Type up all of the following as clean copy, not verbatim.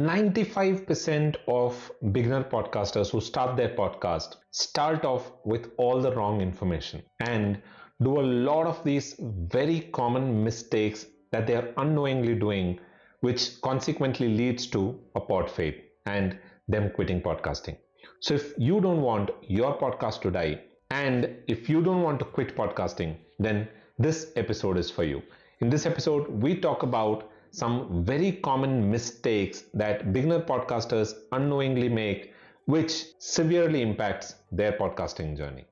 95% of beginner podcasters who start their podcast start off with all the wrong information and do a lot of these very common mistakes that they are unknowingly doing, which consequently leads to a podfade and them quitting podcasting. So if you don't want your podcast to die and if you don't want to quit podcasting, then this episode is for you. In this episode, we talk about some very common mistakes that beginner podcasters unknowingly make, which severely impacts their podcasting journey.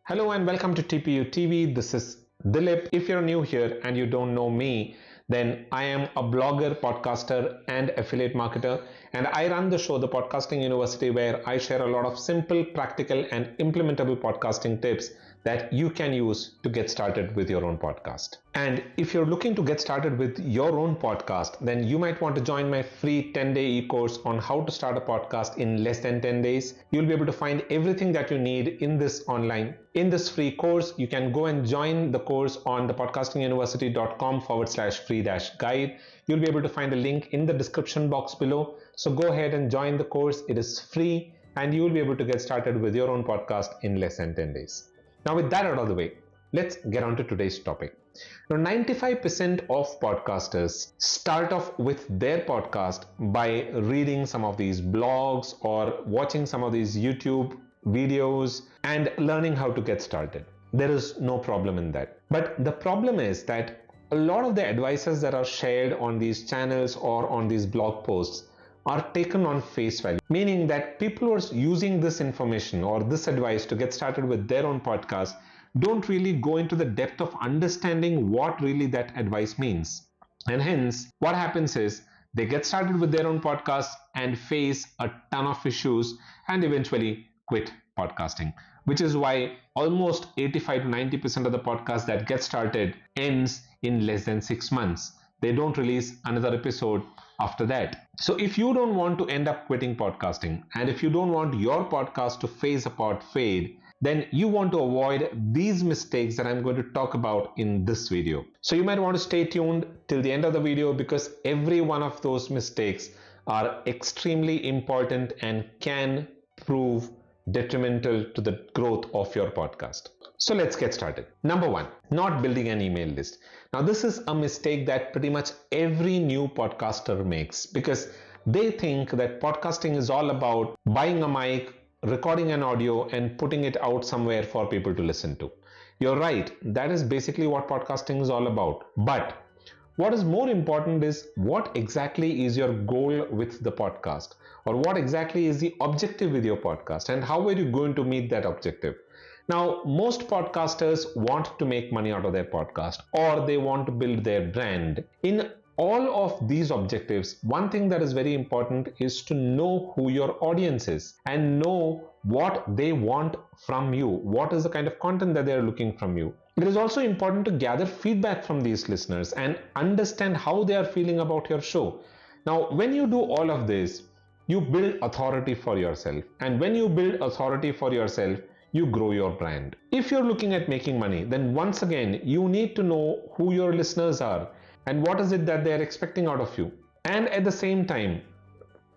Hello and welcome to TPU TV. This is Dilip. If you're new here and you don't know me, then I am a blogger, podcaster, and affiliate marketer, and I run the show, The Podcasting University, where I share a lot of simple, practical, and implementable podcasting tips that you can use to get started with your own podcast. And if you're looking to get started with your own podcast, then you might want to join my free 10-day e-course on how to start a podcast in less than 10 days. You'll be able to find everything that you need in this this free course. You can go and join the course on thepodcastinguniversity.com/free-guide. You'll be able to find a link in the description box below. So go ahead and join the course. It is free and you'll be able to get started with your own podcast in less than 10 days. Now, with that out of the way, let's get on to today's topic. Now, 95% of podcasters start off with their podcast by reading some of these blogs or watching some of these YouTube videos and learning how to get started. There is no problem in that. But the problem is that a lot of the advices that are shared on these channels or on these blog posts are taken on face value, meaning that people who are using this information or this advice to get started with their own podcast don't really go into the depth of understanding what really that advice means. And hence, what happens is they get started with their own podcast and face a ton of issues and eventually quit podcasting, which is why almost 85 to 90% of the podcasts that get started ends in less than 6 months. They don't release another episode after that. So if you don't want to end up quitting podcasting and if you don't want your podcast to face a podfade, then you want to avoid these mistakes that I'm going to talk about in this video. So you might want to stay tuned till the end of the video because every one of those mistakes are extremely important and can prove detrimental to the growth of your podcast. So let's get started. Number one, not building an email list. Now, this is a mistake that pretty much every new podcaster makes because they think that podcasting is all about buying a mic, recording an audio, and putting it out somewhere for people to listen to. You're right, that is basically what podcasting is all about. But what is more important is what exactly is your goal with the podcast, or what exactly is the objective with your podcast, and how are you going to meet that objective? Now, most podcasters want to make money out of their podcast or they want to build their brand. In all of these objectives, one thing that is very important is to know who your audience is and know what they want from you. What is the kind of content that they are looking from you? It is also important to gather feedback from these listeners and understand how they are feeling about your show. Now, when you do all of this, you build authority for yourself. And when you build authority for yourself, you grow your brand. If you're looking at making money, then once again, you need to know who your listeners are and what is it that they're expecting out of you. And at the same time,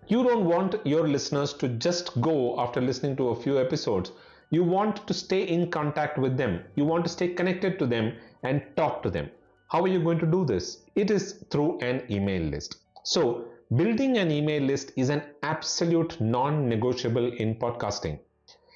you don't want your listeners to just go after listening to a few episodes. You want to stay in contact with them. You want to stay connected to them and talk to them. How are you going to do this? It is through an email list. So, building an email list is an absolute non-negotiable in podcasting.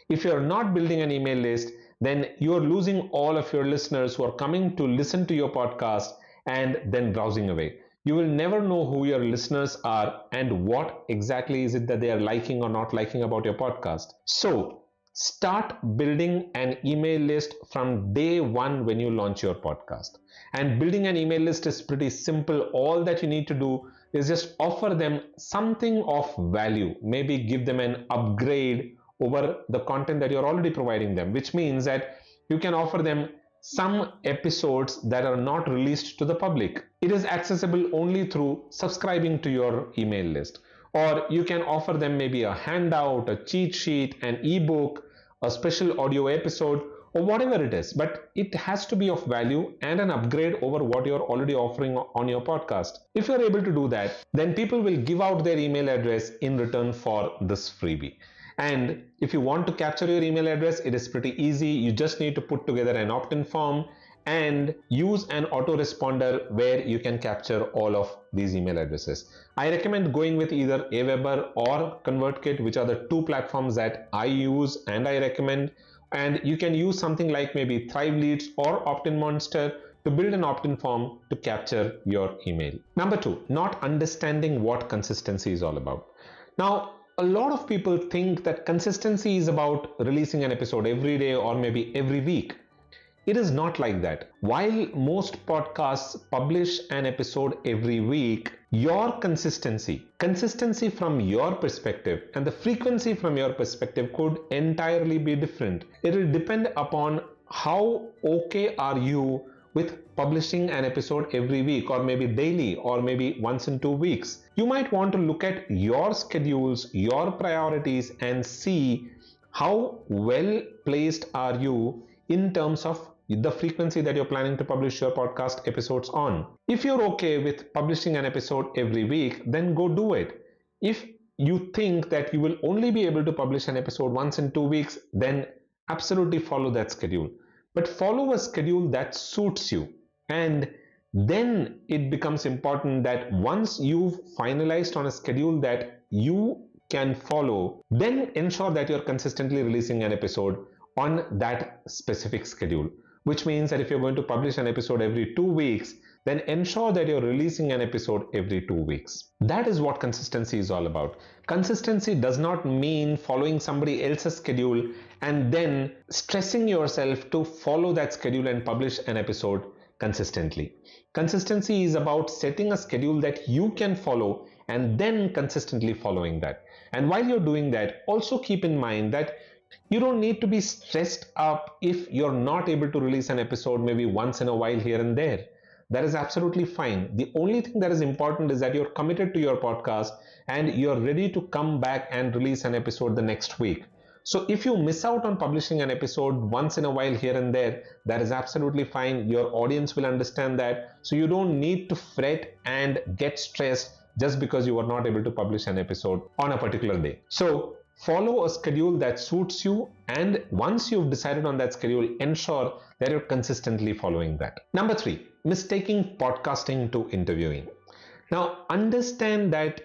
If you're not building an email list, then you're losing all of your listeners who are coming to listen to your podcast and then browsing away. You will never know who your listeners are and what exactly is it that they are liking or not liking about your podcast. So start building an email list from day one when you launch your podcast. And building an email list is pretty simple. All that you need to do is just offer them something of value. Maybe give them an upgrade over the content that you're already providing them, which means that you can offer them some episodes that are not released to the public. It is accessible only through subscribing to your email list. Or you can offer them maybe a handout, a cheat sheet, an ebook, a special audio episode, or whatever it is, but it has to be of value and an upgrade over what you're already offering on your podcast. If you're able to do that, then people will give out their email address in return for this freebie. And if you want to capture your email address, it is pretty easy. You just need to put together an opt-in form and use an autoresponder where you can capture all of these email addresses. I recommend going with either Aweber or ConvertKit, which are the two platforms that I use and I recommend. And you can use something like maybe ThriveLeads or Opt-in Monster to build an opt-in form to capture your email. Number 2, not understanding what consistency is all about. Now, a lot of people think that consistency is about releasing an episode every day or maybe every week. It is not like that. While most podcasts publish an episode every week, your consistency from your perspective and the frequency from your perspective could entirely be different. It will depend upon how okay are you with publishing an episode every week or maybe daily or maybe once in 2 weeks. You might want to look at your schedules, your priorities, and see how well placed are you in terms of the frequency that you're planning to publish your podcast episodes on. If you're okay with publishing an episode every week, then go do it. If you think that you will only be able to publish an episode once in 2 weeks, then absolutely follow that schedule. But follow a schedule that suits you. And then it becomes important that once you've finalized on a schedule that you can follow, then ensure that you're consistently releasing an episode on that specific schedule. Which means that if you're going to publish an episode every 2 weeks, then ensure that you're releasing an episode every 2 weeks. That is what consistency is all about. Consistency does not mean following somebody else's schedule and then stressing yourself to follow that schedule and publish an episode consistently. Consistency is about setting a schedule that you can follow and then consistently following that. And while you're doing that, also keep in mind that you don't need to be stressed up if you're not able to release an episode maybe once in a while here and there. That is absolutely fine. The only thing that is important is that you're committed to your podcast and you're ready to come back and release an episode the next week. So if you miss out on publishing an episode once in a while here and there, that is absolutely fine. Your audience will understand that. So you don't need to fret and get stressed just because you are not able to publish an episode on a particular day. So follow a schedule that suits you, and once you've decided on that schedule, ensure that you're consistently following that. Number 3, mistaking podcasting to interviewing. Now, understand that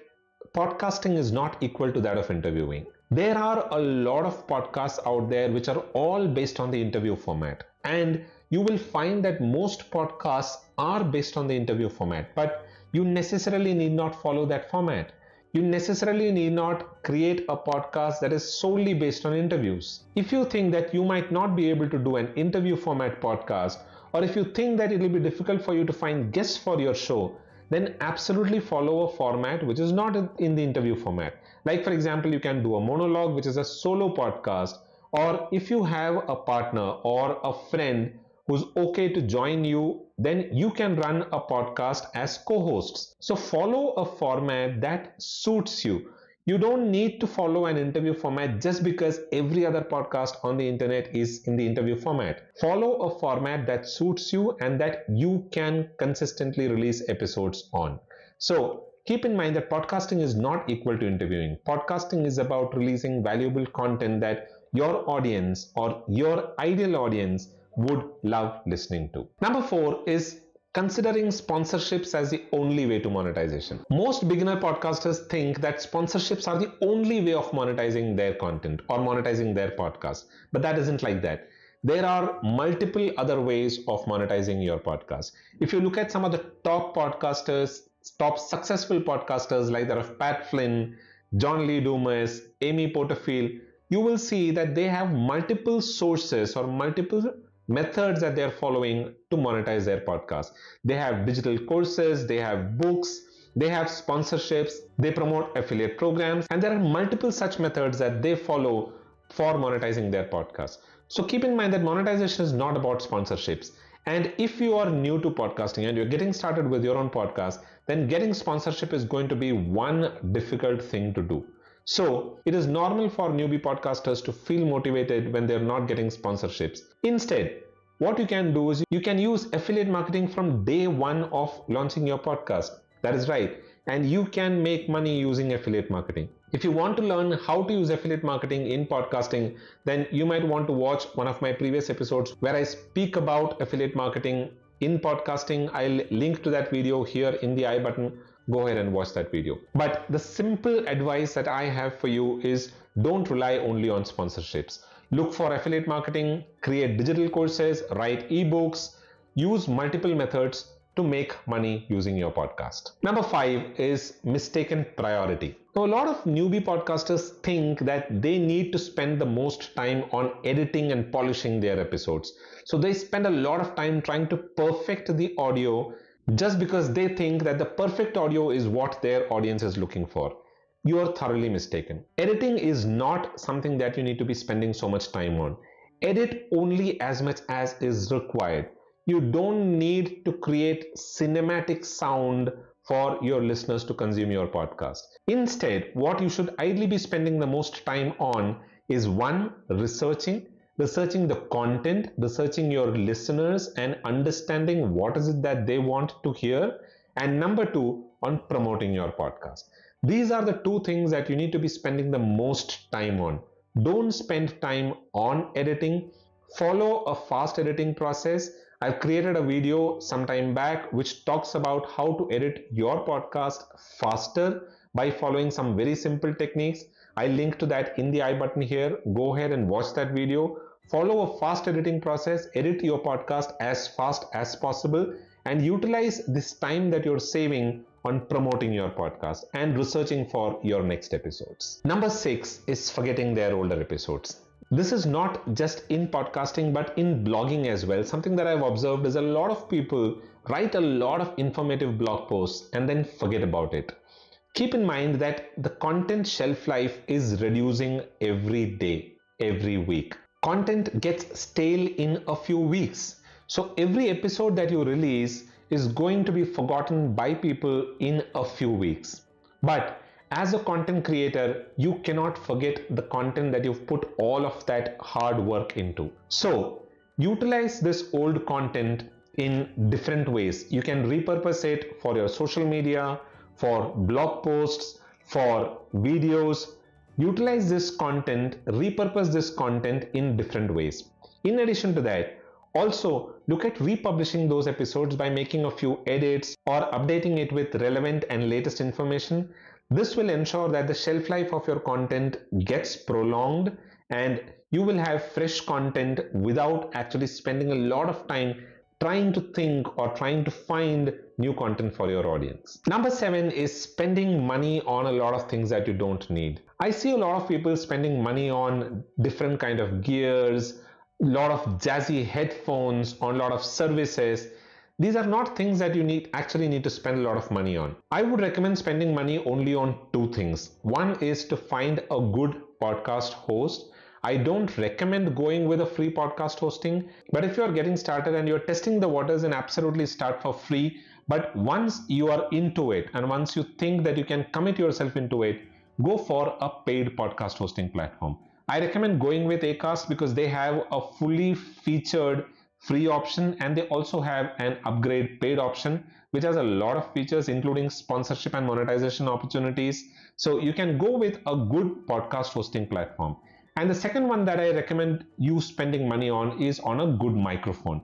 podcasting is not equal to that of interviewing. There are a lot of podcasts out there which are all based on the interview format, and you will find that most podcasts are based on the interview format, but you necessarily need not follow that format. You necessarily need not create a podcast that is solely based on interviews. If you think that you might not be able to do an interview format podcast, or if you think that it will be difficult for you to find guests for your show, then absolutely follow a format which is not in the interview format. Like for example, you can do a monologue, which is a solo podcast, or if you have a partner or a friend who's okay to join you, then you can run a podcast as co-hosts. So follow a format that suits you. You don't need to follow an interview format just because every other podcast on the internet is in the interview format. Follow a format that suits you and that you can consistently release episodes on. So keep in mind that podcasting is not equal to interviewing. Podcasting is about releasing valuable content that your audience or your ideal audience would love listening to. Number 4 is considering sponsorships as the only way to monetization. Most beginner podcasters think that sponsorships are the only way of monetizing their content or monetizing their podcast, but that isn't like that. There are multiple other ways of monetizing your podcast. If you look at some of the top podcasters, top successful podcasters like that of Pat Flynn, John Lee Dumas, Amy Porterfield, you will see that they have multiple sources or multiple methods that they're following to monetize their podcast. They have digital courses, they have books, they have sponsorships, they promote affiliate programs, and there are multiple such methods that they follow for monetizing their podcast. So keep in mind that monetization is not about sponsorships. And if you are new to podcasting and you're getting started with your own podcast, then getting sponsorship is going to be one difficult thing to do. So it is normal for newbie podcasters to feel motivated when they're not getting sponsorships. Instead, what you can do is you can use affiliate marketing from day one of launching your podcast. That is right. And you can make money using affiliate marketing. If you want to learn how to use affiliate marketing in podcasting, then you might want to watch one of my previous episodes where I speak about affiliate marketing in podcasting. I'll link to that video here in the I button. Go ahead and watch that video. But the simple advice that I have for you is don't rely only on sponsorships. Look for affiliate marketing, create digital courses, write ebooks, use multiple methods to make money using your podcast. Number 5 is mistaken priority. Now, a lot of newbie podcasters think that they need to spend the most time on editing and polishing their episodes. So they spend a lot of time trying to perfect the audio just because they think that the perfect audio is what their audience is looking for. You are thoroughly mistaken. Editing is not something that you need to be spending so much time on. Edit only as much as is required. You don't need to create cinematic sound for your listeners to consume your podcast. Instead, what you should ideally be spending the most time on is 1. Researching the content, researching your listeners and understanding what is it that they want to hear, and number 2, on promoting your podcast. These are the 2 things that you need to be spending the most time on. Don't spend time on editing. Follow a fast editing process. I've created a video some time back which talks about how to edit your podcast faster by following some very simple techniques. I link to that in the I button here. Go ahead and watch that video. Follow a fast editing process, edit your podcast as fast as possible, and utilize this time that you're saving on promoting your podcast and researching for your next episodes. Number 6 is forgetting their older episodes. This is not just in podcasting but in blogging as well. Something that I've observed is a lot of people write a lot of informative blog posts and then forget about it. Keep in mind that the content shelf life is reducing every day, every week. Content gets stale in a few weeks. So every episode that you release is going to be forgotten by people in a few weeks. But as a content creator, you cannot forget the content that you've put all of that hard work into. So utilize this old content in different ways. You can repurpose it for your social media, for blog posts, for videos. Utilize this content, repurpose this content in different ways. In addition to that, also look at republishing those episodes by making a few edits or updating it with relevant and latest information. This will ensure that the shelf life of your content gets prolonged and you will have fresh content without actually spending a lot of time trying to think or trying to find new content for your audience. Number 7 is spending money on a lot of things that you don't need. I see a lot of people spending money on different kind of gears, a lot of jazzy headphones, on a lot of services. These are not things that you actually need to spend a lot of money on. I would recommend spending money only on 2 things. One is to find a good podcast host. I don't recommend going with a free podcast hosting, but if you are getting started and you're testing the waters, then absolutely start for free. But once you are into it and once you think that you can commit yourself into it, go for a paid podcast hosting platform. I recommend going with Acast because they have a fully featured free option and they also have an upgrade paid option which has a lot of features including sponsorship and monetization opportunities. So you can go with a good podcast hosting platform. And the second one that I recommend you spending money on is on a good microphone.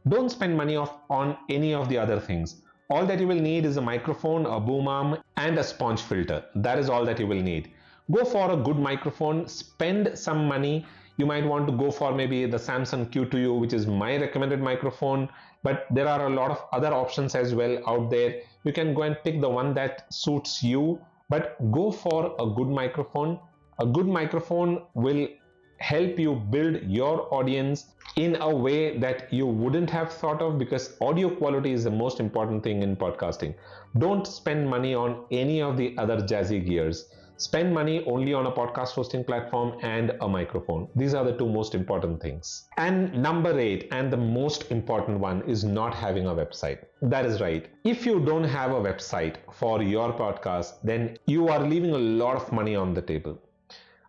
Don't spend money on any of the other things. All that you will need is a microphone, a boom arm, and a sponge filter. That is all that you will need. Go for a good microphone, spend some money. You might want to go for maybe the Samsung Q2U, which is my recommended microphone, but there are a lot of other options as well out there. You can go and pick the one that suits you, but go for a good microphone. A good microphone will help you build your audience in a way that you wouldn't have thought of, because audio quality is the most important thing in podcasting. Don't spend money on any of the other jazzy gears. Spend money only on a podcast hosting platform and a microphone. These are the two most important things. And number 8, and the most important one, is not having a website. That is right. If you don't have a website for your podcast, then you are leaving a lot of money on the table.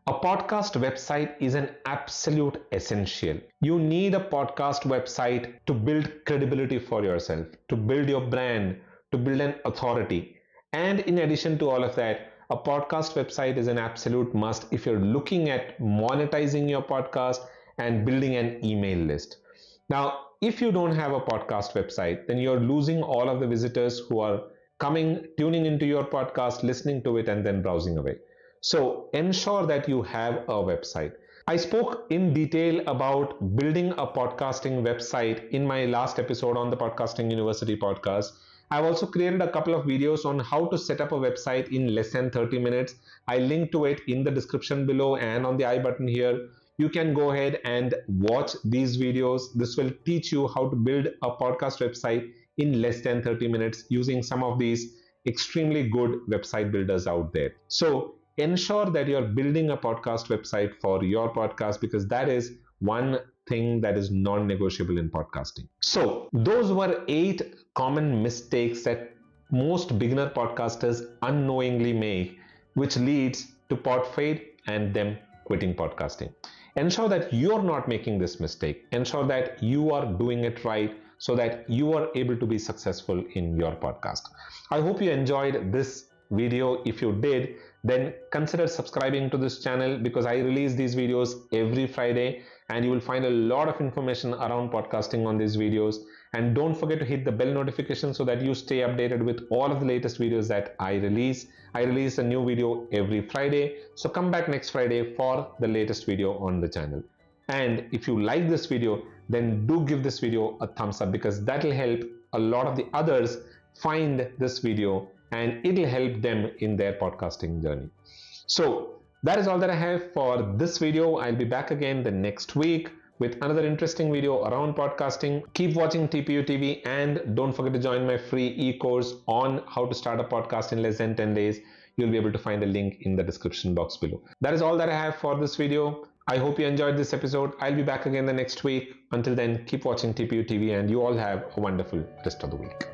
A podcast website is an absolute essential. You need a podcast website to build credibility for yourself, to build your brand, to build an authority. And in addition to all of that, a podcast website is an absolute must if you're looking at monetizing your podcast and building an email list. Now, if you don't have a podcast website, then you're losing all of the visitors who are coming, tuning into your podcast, listening to it, and then browsing away. So ensure that you have a website. I spoke in detail about building a podcasting website in my last episode on the Podcasting University podcast. I've also created a couple of videos on how to set up a website in less than 30 minutes. I link to it in the description below and on the I button here. You can go ahead and watch these videos. This will teach you how to build a podcast website in less than 30 minutes using some of these extremely good website builders out there. So ensure that you're building a podcast website for your podcast, because that is one thing that is non-negotiable in podcasting. So those were 8 common mistakes that most beginner podcasters unknowingly make, which leads to Podfade and them quitting podcasting. Ensure that you're not making this mistake. Ensure that you are doing it right so that you are able to be successful in your podcast. I hope you enjoyed this video. If you did, then consider subscribing to this channel, because I release these videos every Friday and you will find a lot of information around podcasting on these videos. And don't forget to hit the bell notification so that you stay updated with all of the latest videos that I release. I release a new video every Friday, so come back next Friday for the latest video on the channel. And if you like this video, then do give this video a thumbs up, because that will help a lot of the others find this video and it'll help them in their podcasting journey. So that is all that I have for this video. I'll be back again the next week with another interesting video around podcasting. Keep watching TPU TV and don't forget to join my free e-course on how to start a podcast in less than 10 days. You'll be able to find the link in the description box below. That is all that I have for this video. I hope you enjoyed this episode. I'll be back again the next week. Until then, keep watching TPU TV and you all have a wonderful rest of the week.